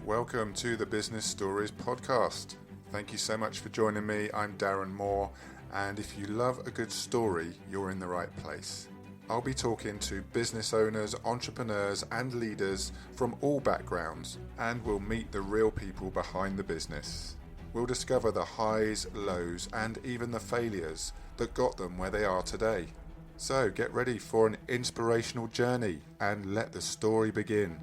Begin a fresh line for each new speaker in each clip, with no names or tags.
Welcome to the Business Stories podcast. Thank you so much for joining me. I'm Darren Moore, and if you love a good story, you're in the right place. I'll be talking to business owners, entrepreneurs, and leaders from all backgrounds, and we'll meet the real people behind the business. We'll discover the highs, lows, and even the failures that got them where they are today. So get ready for an inspirational journey and let the story begin.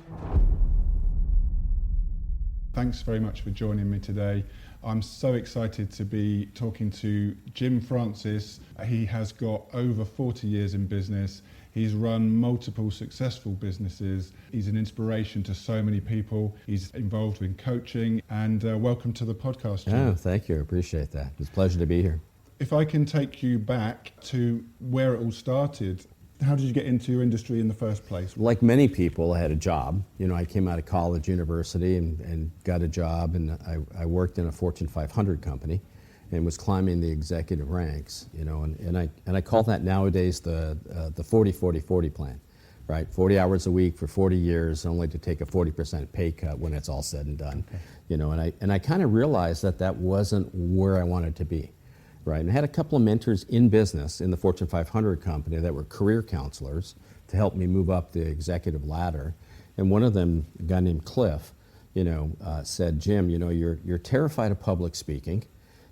Thanks very much for joining me today. I'm so excited to be talking to Jim Francis. He has got over 40 years in business. He's run multiple successful businesses. He's an inspiration to so many people. He's involved in coaching, and welcome to the podcast, Jim.
Oh, thank you. I appreciate that. It's a pleasure to be here.
If I can take you back to where it all started, how did you get into your industry in the first place?
Like many people, I had a job. I came out of college, university, and got a job, and I worked in a Fortune 500 company and was climbing the executive ranks, and I call that nowadays the 40-40-40 plan, right? 40 hours a week for 40 years, only to take a 40% pay cut when it's all said and done. Okay. And I kind of realized that wasn't where I wanted to be. Right, and I had a couple of mentors in business in the Fortune 500 company that were career counselors to help me move up the executive ladder. And one of them, a guy named Cliff, said, Jim, you're terrified of public speaking.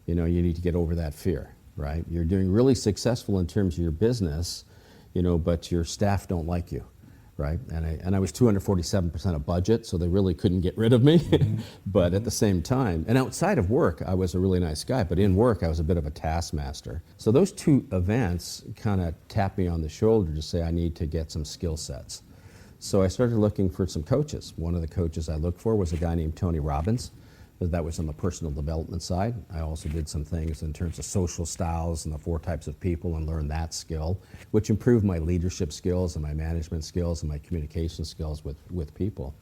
You need to get over that fear, right? You're doing really successful in terms of your business, but your staff don't like you. Right, and I was 247% of budget, so they really couldn't get rid of me. Mm-hmm. But at the same time, and outside of work, I was a really nice guy, but in work, I was a bit of a taskmaster. So those two events kind of tapped me on the shoulder to say I need to get some skill sets. So I started looking for some coaches. One of the coaches I looked for was a guy named Tony Robbins. That was on the personal development side. I also did some things in terms of social styles and the 4 types of people and learned that skill, which improved my leadership skills and my management skills and my communication skills with people.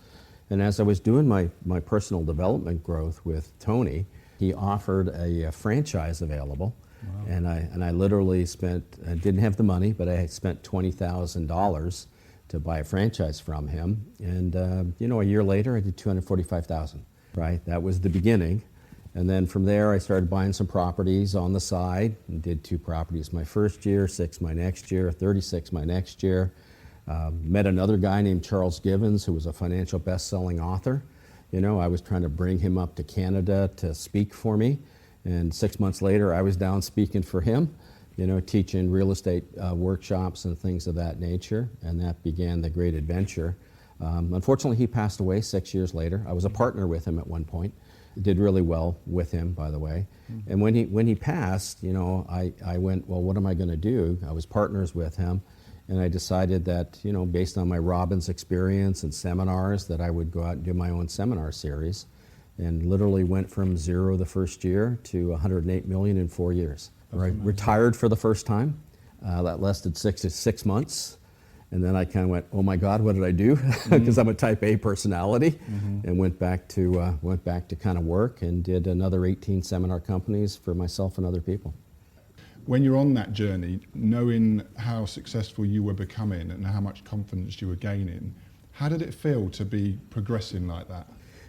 And as I was doing my personal development growth with Tony, he offered a franchise available. Wow. And I literally didn't have the money, but I had spent $20,000 to buy a franchise from him. And a year later, I did $245,000. Right, that was the beginning. And then from there I started buying some properties on the side and did 2 properties my first year, 6 my next year, 36 my next year. Met another guy named Charles Givens, who was a financial best-selling author. I was trying to bring him up to Canada to speak for me. And 6 months later I was down speaking for him, teaching real estate workshops and things of that nature. And that began the great adventure. Unfortunately, he passed away 6 years later. I was a partner with him at one point. Did really well with him, by the way. Mm-hmm. And when he passed, I went, well, what am I going to do? I was partners with him, and I decided that, based on my Robbins experience and seminars, that I would go out and do my own seminar series, and literally went from 0 the first year to 108 million in 4 years. Right. Retired for the first time. That lasted 6 months. And then I kind of went, oh my God, what did I do? Because I'm a type A personality, and went back to kind of work and did another 18 seminar companies for myself and other people.
When you're on that journey, knowing how successful you were becoming and how much confidence you were gaining, how did it feel to be progressing like that?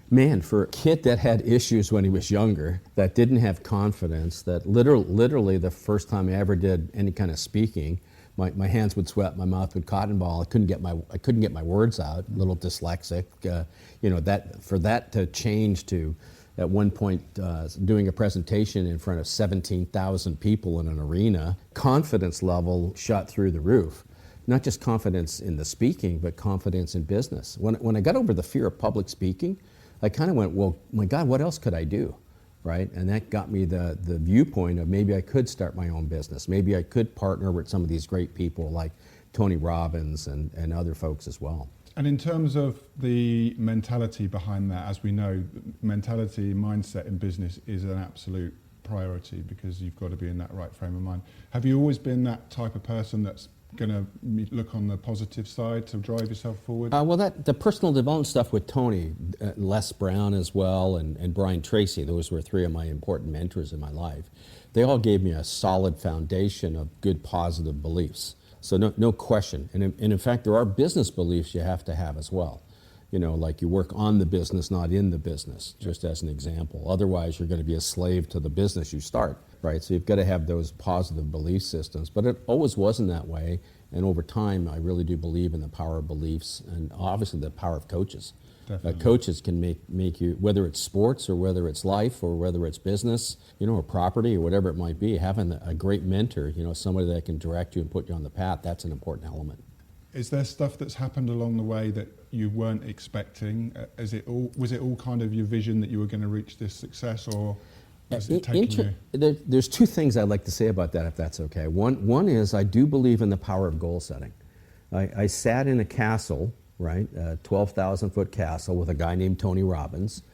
Man, for a kid that had issues when he was younger, that didn't have confidence, that literally the first time I ever did any kind of speaking, my hands would sweat, my mouth would cotton ball. I couldn't get my words out. A little dyslexic. That to change to, at one point, doing a presentation in front of 17,000 people in an arena, confidence level shot through the roof. Not just confidence in the speaking, but confidence in business. When I got over the fear of public speaking, I kind of went, well, my God, what else could I do? Right, and that got me the viewpoint of maybe I could start my own business. Maybe I could partner with some of these great people like Tony Robbins and other folks as well.
And in terms of the mentality behind that, as we know, mentality, mindset in business is an absolute priority because you've got to be in that right frame of mind. Have you always been that type of person that's going to look on the positive side to drive yourself forward?
Well, the personal development stuff with Tony, Les Brown as well, and Brian Tracy, those were 3 of my important mentors in my life. They all gave me a solid foundation of good positive beliefs. So no question. And in fact, there are business beliefs you have to have as well. Like you work on the business, not in the business, just as an example. Otherwise, you're going to be a slave to the business you start, right? So you've got to have those positive belief systems. But it always wasn't that way. And over time, I really do believe in the power of beliefs and obviously the power of coaches. Coaches can make you, whether it's sports or whether it's life or whether it's business, or property or whatever it might be, having a great mentor, somebody that can direct you and put you on the path, that's an important element.
Is there stuff that's happened along the way that you weren't expecting? Was it all kind of your vision that you were going to reach this success, or has it taken you?
There's two things I'd like to say about that, if that's okay. One is I do believe in the power of goal setting. I sat in a castle, right, a 12,000-foot castle with a guy named Tony Robbins.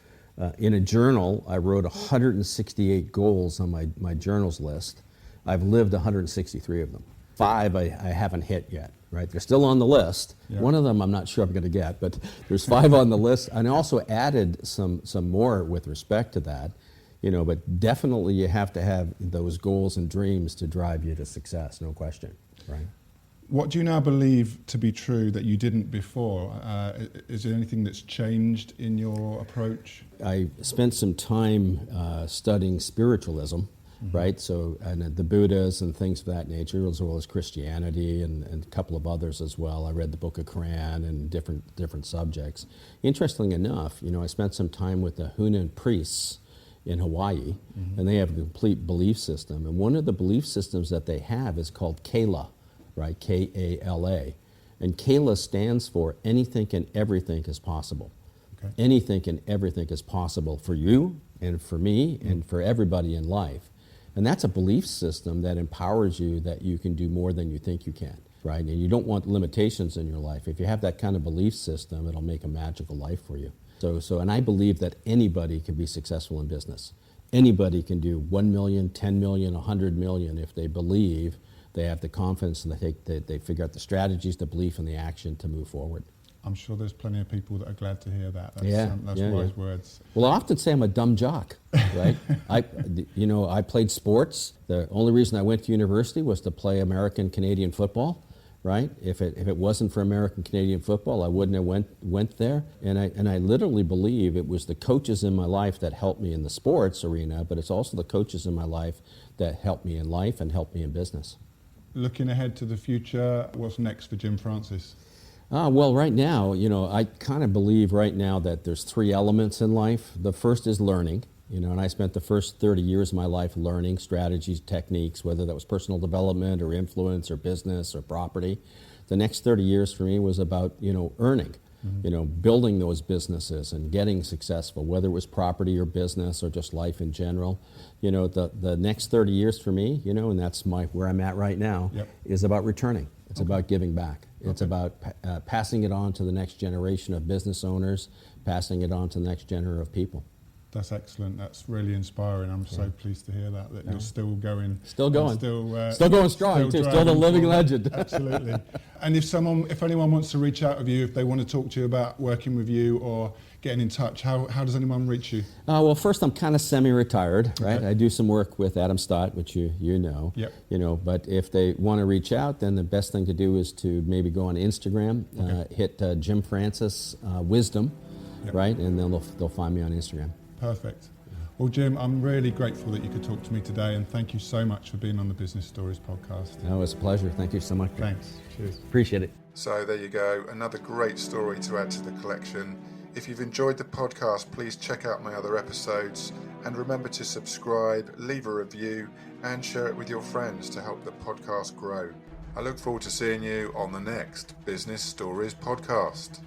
In a journal, I wrote 168 goals on my journals list. I've lived 163 of them. 5 I haven't hit yet, right? They're still on the list. Yeah. One of them I'm not sure I'm going to get, but there's 5 on the list. And I also added some more with respect to that, but definitely you have to have those goals and dreams to drive you to success, no question, right?
What do you now believe to be true that you didn't before? Is there anything that's changed in your approach?
I spent some time studying spiritualism. Right, so and the Buddhas and things of that nature, as well as Christianity and a couple of others as well. I read the Book of Quran and different subjects. Interestingly enough, I spent some time with the Hunan priests in Hawaii, and they have a complete belief system. And one of the belief systems that they have is called Kala, right? K-A-L-A, and Kala stands for anything and everything is possible. Okay. Anything and everything is possible for you and for me and for everybody in life. And that's a belief system that empowers you that you can do more than you think you can, right? And you don't want limitations in your life. If you have that kind of belief system, it'll make a magical life for you. And I believe that anybody can be successful in business. Anybody can do 1 million, 10 million, 100 million if they believe, they have the confidence, and they figure out the strategies, the belief, and the action to move forward.
I'm sure there's plenty of people that are glad to hear that. That's wise words.
Well, I often say I'm a dumb jock, right? I played sports. The only reason I went to university was to play American-Canadian football, right? If it wasn't for American-Canadian football, I wouldn't have went there. And I literally believe it was the coaches in my life that helped me in the sports arena, but it's also the coaches in my life that helped me in life and helped me in business.
Looking ahead to the future, what's next for Jim Francis?
Well, right now, I kind of believe right now that there's 3 elements in life. The first is learning, and I spent the first 30 years of my life learning strategies, techniques, whether that was personal development or influence or business or property. The next 30 years for me was about, earning, building those businesses and getting successful, whether it was property or business or just life in general. The next 30 years for me, and that's where I'm at right now, is about returning. It's about giving back. It's about passing it on to the next generation of business owners, passing it on to the next generation of people.
That's excellent. That's really inspiring. I'm so pleased to hear that you're still going.
Still going. Still going strong, too. Still the living legend.
Absolutely. And if anyone wants to reach out with you, if they want to talk to you about working with you or getting in touch, how does anyone reach you?
Well, first, I'm kind of semi-retired, right? Okay. I do some work with Adam Stott, which you know.
Yep.
But if they want to reach out, then the best thing to do is to maybe go on Instagram, hit Jim Francis Wisdom, right? And then they'll find me on Instagram.
Perfect. Well, Jim, I'm really grateful that you could talk to me today, and thank you so much for being on the Business Stories podcast.
No, it's a pleasure. Thank you so much.
Thanks. Cheers.
Appreciate it.
So there you go. Another great story to add to the collection. If you've enjoyed the podcast, please check out my other episodes, and remember to subscribe, leave a review, and share it with your friends to help the podcast grow. I look forward to seeing you on the next Business Stories podcast.